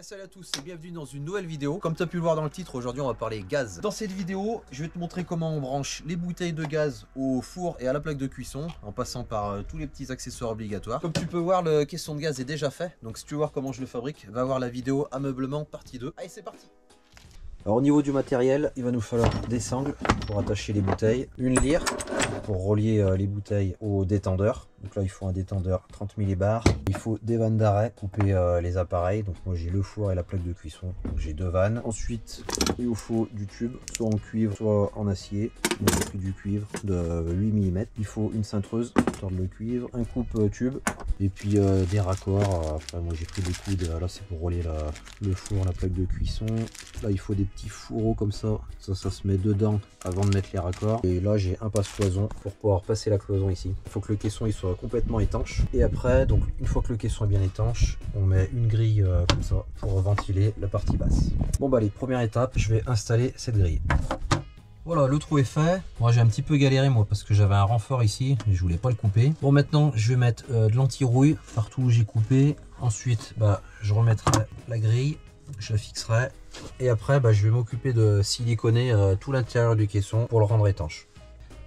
Salut à tous et bienvenue dans une nouvelle vidéo. Comme tu as pu le voir dans le titre, aujourd'hui on va parler gaz. Dans cette vidéo, je vais te montrer comment on branche les bouteilles de gaz au four et à la plaque de cuisson en passant par tous les petits accessoires obligatoires. Comme tu peux voir, le caisson de gaz est déjà fait. Donc si tu veux voir comment je le fabrique, va voir la vidéo ameublement partie 2. Allez, c'est parti. Alors au niveau du matériel, il va nous falloir des sangles pour attacher les bouteilles, une lyre pour relier les bouteilles au détendeur. Donc là il faut un détendeur 30 millibars. Il faut des vannes d'arrêt, couper les appareils. Donc moi j'ai le four et la plaque de cuisson. Donc j'ai deux vannes. Ensuite il vous faut du tube, soit en cuivre, soit en acier. Moi j'ai pris du cuivre de 8 mm. Il faut une cintreuse pour tordre le cuivre, un coupe tube et puis des raccords. Moi j'ai pris des coudes. Là c'est pour relier le four, la plaque de cuisson. Là il faut des petits fourreaux comme ça. Ça se met dedans avant de mettre les raccords. Et là j'ai un passe-cloison pour pouvoir passer la cloison ici. Il faut que le caisson il soit complètement étanche. Et après, donc une fois que le caisson est bien étanche, on met une grille comme ça pour ventiler la partie basse. Bon bah allez, première étape, je vais installer cette grille. Voilà, le trou est fait. Moi j'ai un petit peu galéré moi parce que j'avais un renfort ici et je voulais pas le couper. Bon, maintenant je vais mettre de l'anti-rouille partout où j'ai coupé. Ensuite je remettrai la grille, je la fixerai et après je vais m'occuper de siliconer tout l'intérieur du caisson pour le rendre étanche.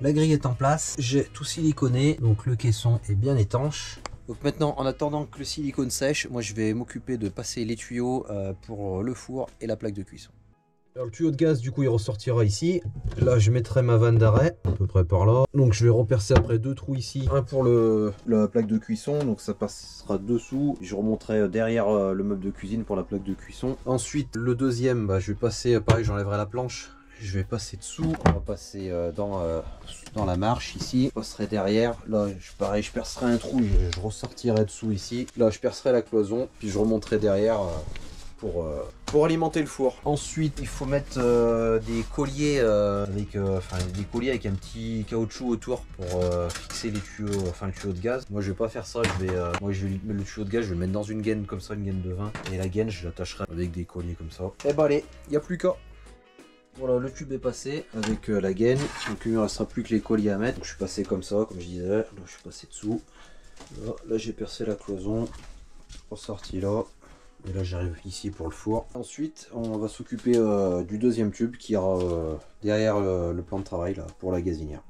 La grille est en place, j'ai tout siliconé, donc le caisson est bien étanche. Donc maintenant, en attendant que le silicone sèche, moi je vais m'occuper de passer les tuyaux pour le four et la plaque de cuisson. Alors le tuyau de gaz du coup il ressortira ici. Là je mettrai ma vanne d'arrêt à peu près par là. Donc je vais repercer après deux trous ici. Un pour la plaque de cuisson, donc ça passera dessous. Je remonterai derrière le meuble de cuisine pour la plaque de cuisson. Ensuite le deuxième, je vais passer, pareil j'enlèverai la planche. Je vais passer dessous, on va passer dans la marche ici, je passerai derrière, là pareil je percerai un trou, je ressortirai dessous ici, là je percerai la cloison, puis je remonterai derrière pour alimenter le four. Ensuite il faut mettre des colliers avec un petit caoutchouc autour pour fixer les tuyaux, le tuyau de gaz. Moi je vais pas faire ça, je vais mettre le tuyau de gaz, je vais le mettre dans une gaine comme ça, une gaine de 20, et la gaine je l'attacherai avec des colliers comme ça. Et allez, il n'y a plus qu'à. Voilà, le tube est passé avec la gaine, donc il ne restera plus que les colliers à mettre. Donc, je suis passé comme ça, comme je disais, là, je suis passé dessous. Là j'ai percé la cloison, ressorti là, et là j'arrive ici pour le four. Ensuite on va s'occuper du deuxième tube qui ira derrière le plan de travail là, pour la gazinière.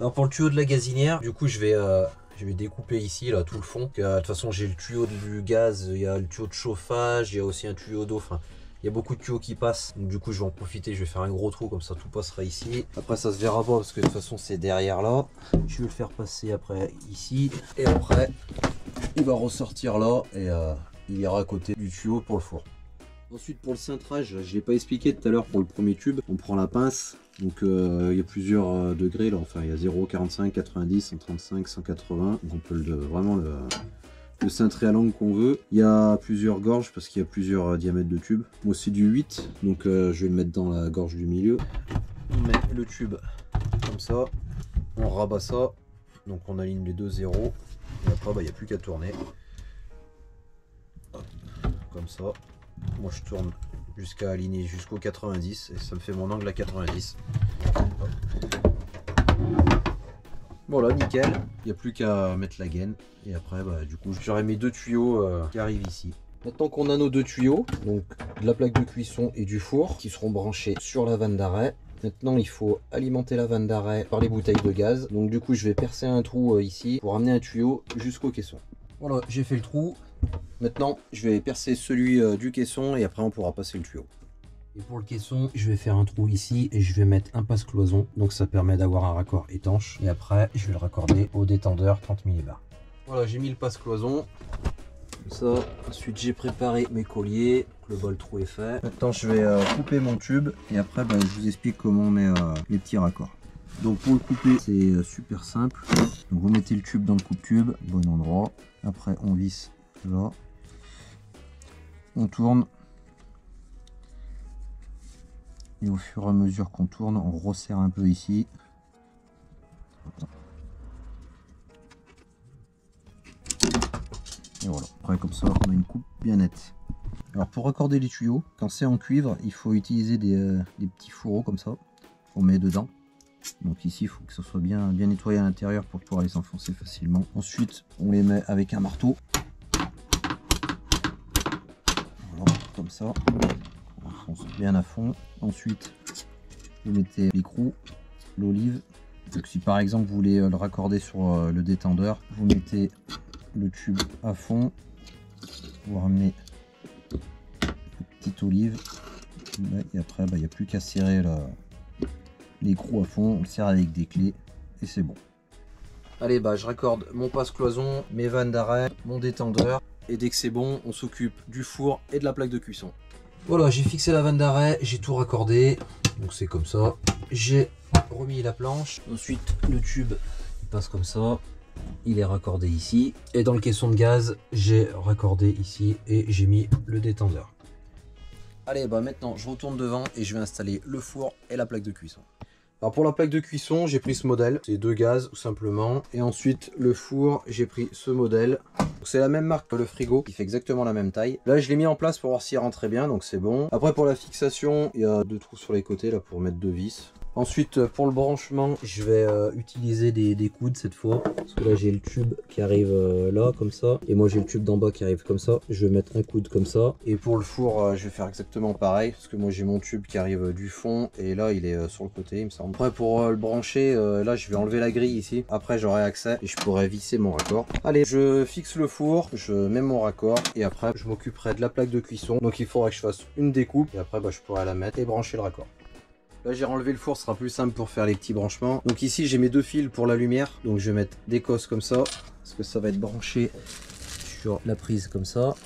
Alors pour le tuyau de la gazinière, du coup je vais découper ici là tout le fond. De toute façon j'ai le tuyau du gaz, il y a le tuyau de chauffage, il y a aussi un tuyau d'eau. Il y a beaucoup de tuyaux qui passent, donc du coup je vais en profiter, je vais faire un gros trou comme ça tout passera ici. Après ça se verra pas parce que de toute façon c'est derrière là. Je vais le faire passer après ici et après il va ressortir là et il ira à côté du tuyau pour le four. Ensuite pour le cintrage, je ne l'ai pas expliqué tout à l'heure pour le premier tube, on prend la pince. Donc il y a plusieurs degrés là, enfin il y a 0, 45, 90, 135, 180, donc on peut vraiment le cintrer à l'angle qu'on veut. Il y a plusieurs gorges parce qu'il y a plusieurs diamètres de tube. Moi c'est du 8, donc je vais le mettre dans la gorge du milieu. On met le tube comme ça, on rabat ça, donc on aligne les deux zéros, et après il n'y a plus qu'à tourner. Hop, comme ça. Moi je tourne jusqu'à aligner jusqu'au 90 et ça me fait mon angle à 90. Hop. Voilà, nickel, il n'y a plus qu'à mettre la gaine et après du coup j'aurai mes deux tuyaux qui arrivent ici. Maintenant qu'on a nos deux tuyaux, donc de la plaque de cuisson et du four qui seront branchés sur la vanne d'arrêt, maintenant il faut alimenter la vanne d'arrêt par les bouteilles de gaz. Donc du coup je vais percer un trou ici pour amener un tuyau jusqu'au caisson. Voilà, j'ai fait le trou. Maintenant je vais percer celui du caisson et après on pourra passer le tuyau. Et pour le caisson, je vais faire un trou ici et je vais mettre un passe-cloison. Donc ça permet d'avoir un raccord étanche. Et après, je vais le raccorder au détendeur 30 millibars. Voilà, j'ai mis le passe-cloison. Comme ça. Ensuite, j'ai préparé mes colliers. Le bol trou est fait. Maintenant, je vais couper mon tube. Et après, je vous explique comment on met les petits raccords. Donc pour le couper, c'est super simple. Donc vous mettez le tube dans le coupe-tube, bon endroit. Après, on visse là. On tourne. Et au fur et à mesure qu'on tourne, on resserre un peu ici. Et voilà. Après comme ça, on a une coupe bien nette. Alors pour raccorder les tuyaux, quand c'est en cuivre, il faut utiliser des petits fourreaux comme ça. On met dedans. Donc ici, il faut que ça soit bien nettoyé à l'intérieur pour pouvoir les enfoncer facilement. Ensuite, on les met avec un marteau. comme ça. On enfonce bien à fond. Ensuite, vous mettez l'écrou, l'olive. Donc si par exemple vous voulez le raccorder sur le détendeur, vous mettez le tube à fond, vous ramenez la petite olive et après il n'y a plus qu'à serrer l'écrou à fond, on le serre avec des clés et c'est bon. Allez, je raccorde mon passe-cloison, mes vannes d'arrêt, mon détendeur et dès que c'est bon, on s'occupe du four et de la plaque de cuisson. Voilà, j'ai fixé la vanne d'arrêt, j'ai tout raccordé, donc c'est comme ça. J'ai remis la planche, ensuite le tube il passe comme ça, il est raccordé ici et dans le caisson de gaz j'ai raccordé ici et j'ai mis le détendeur. Allez, maintenant je retourne devant et je vais installer le four et la plaque de cuisson. Alors pour la plaque de cuisson, j'ai pris ce modèle, c'est 2 gaz tout simplement. Et ensuite le four, j'ai pris ce modèle. C'est la même marque que le frigo, qui fait exactement la même taille. Là je l'ai mis en place pour voir s'il rentrait bien, donc c'est bon. Après pour la fixation, il y a 2 trous sur les côtés là pour mettre 2 vis. Ensuite pour le branchement, je vais utiliser des coudes cette fois. Parce que là j'ai le tube qui arrive là comme ça. Et moi j'ai le tube d'en bas qui arrive comme ça. Je vais mettre un coude comme ça. Et pour le four, je vais faire exactement pareil. Parce que moi j'ai mon tube qui arrive du fond. Et là il est sur le côté il me semble. Après pour le brancher, là je vais enlever la grille ici. Après j'aurai accès et je pourrai visser mon raccord. Allez, je fixe le four, je mets mon raccord. Et après je m'occuperai de la plaque de cuisson. Donc il faudra que je fasse une découpe. Et après je pourrai la mettre et brancher le raccord. Là j'ai enlevé le four, ce sera plus simple pour faire les petits branchements. Donc ici j'ai mes 2 fils pour la lumière. Donc je vais mettre des cosses comme ça. Parce que ça va être branché sur la prise comme ça.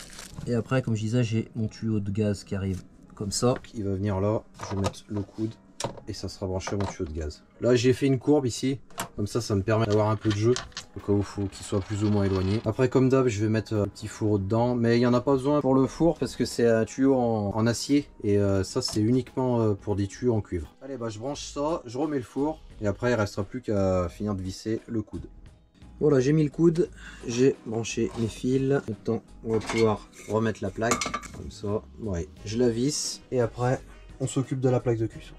Et après comme je disais j'ai mon tuyau de gaz qui arrive comme ça. Il va venir là, je vais mettre le coude. Et ça sera branché à mon tuyau de gaz. Là j'ai fait une courbe ici. Comme ça me permet d'avoir un peu de jeu. Au cas où il faut qu'il soit plus ou moins éloigné. Après comme d'hab je vais mettre un petit fourreau dedans. Mais il n'y en a pas besoin pour le four parce que c'est un tuyau en acier. Et ça c'est uniquement pour des tuyaux en cuivre. Allez je branche ça, je remets le four. Et après il ne restera plus qu'à finir de visser le coude. Voilà, j'ai mis le coude, j'ai branché mes fils. Maintenant on va pouvoir remettre la plaque. Comme ça, ouais, je la visse. Et après on s'occupe de la plaque de cuisson.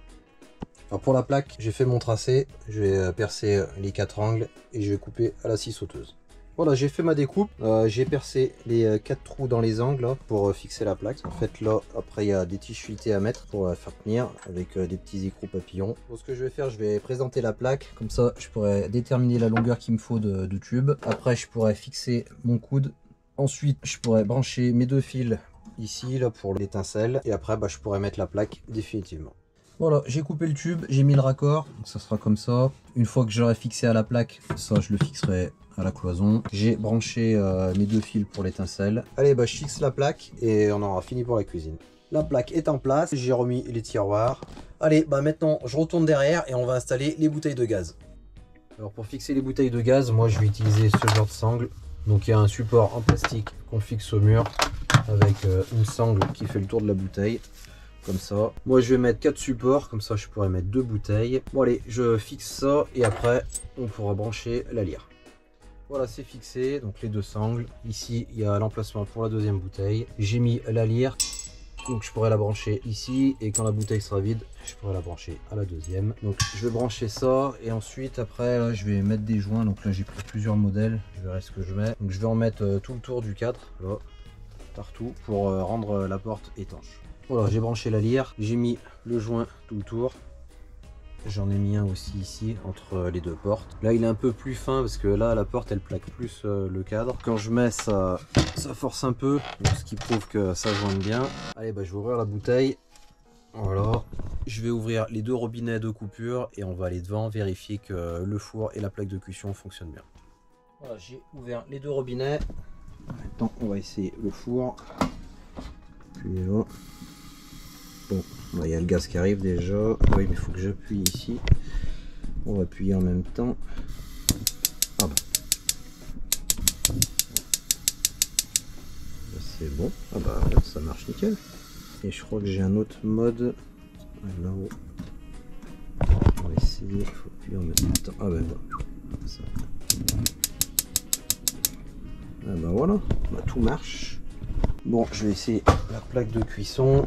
Alors pour la plaque, j'ai fait mon tracé, je vais percer les 4 angles et je vais couper à la scie sauteuse. Voilà, j'ai fait ma découpe, j'ai percé les 4 trous dans les angles là, pour fixer la plaque. En fait là, après il y a des tiges filetées à mettre pour faire tenir avec des petits écrous papillons. Bon, ce que je vais faire, je vais présenter la plaque, comme ça je pourrais déterminer la longueur qu'il me faut de tube. Après je pourrais fixer mon coude, ensuite je pourrais brancher mes 2 fils ici là pour l'étincelle et après je pourrais mettre la plaque définitivement. Voilà, j'ai coupé le tube, j'ai mis le raccord, donc ça sera comme ça. Une fois que j'aurai fixé à la plaque, ça je le fixerai à la cloison. J'ai branché mes 2 fils pour l'étincelle. Allez, je fixe la plaque et on aura fini pour la cuisine. La plaque est en place, j'ai remis les tiroirs. Allez, maintenant je retourne derrière et on va installer les bouteilles de gaz. Alors pour fixer les bouteilles de gaz, moi je vais utiliser ce genre de sangle. Donc il y a un support en plastique qu'on fixe au mur avec une sangle qui fait le tour de la bouteille. Comme ça. Moi je vais mettre 4 supports, comme ça je pourrais mettre 2 bouteilles. Bon allez, je fixe ça et après on pourra brancher la lyre. Voilà, c'est fixé, donc les 2 sangles. Ici il y a l'emplacement pour la 2e bouteille. J'ai mis la lyre, donc je pourrais la brancher ici et quand la bouteille sera vide, je pourrais la brancher à la 2e. Donc je vais brancher ça et ensuite après là, je vais mettre des joints. Donc là j'ai pris plusieurs modèles, je verrai ce que je mets. Donc je vais en mettre tout le tour du cadre, là, partout, pour rendre la porte étanche. Voilà, j'ai branché la lyre, j'ai mis le joint tout le tour. J'en ai mis un aussi ici entre les 2 portes. Là il est un peu plus fin parce que là la porte elle plaque plus le cadre. Quand je mets ça force un peu, donc ce qui prouve que ça joigne bien. Allez, je vais ouvrir la bouteille. Voilà, je vais ouvrir les 2 robinets de coupure et on va aller devant vérifier que le four et la plaque de cuisson fonctionnent bien. Voilà, j'ai ouvert les 2 robinets. Maintenant on va essayer le four. Puis là. Bon, il y a le gaz qui arrive déjà. Oui, mais il faut que j'appuie ici. On va appuyer en même temps. Ah c'est bon. Ah ça marche nickel. Et je crois que j'ai un autre mode là-haut. On va essayer. Il faut appuyer en même temps. Ah voilà. Ça. Voilà. Tout marche. Bon, je vais essayer la plaque de cuisson.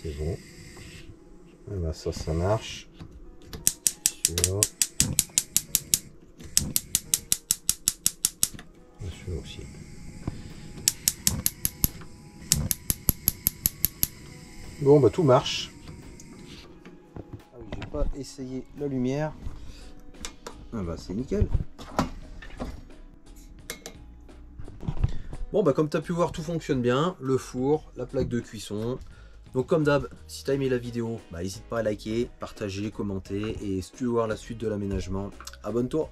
C'est bon. Ça marche. Celui-là. feu aussi. Bon bah tout marche. Ah oui, j'ai pas essayé la lumière. Ah bah c'est nickel. Bon bah comme tu as pu voir, tout fonctionne bien, le four, la plaque de cuisson. Donc comme d'hab, si tu as aimé la vidéo, bah n'hésite pas à liker, partager, commenter, et si tu veux voir la suite de l'aménagement, abonne-toi.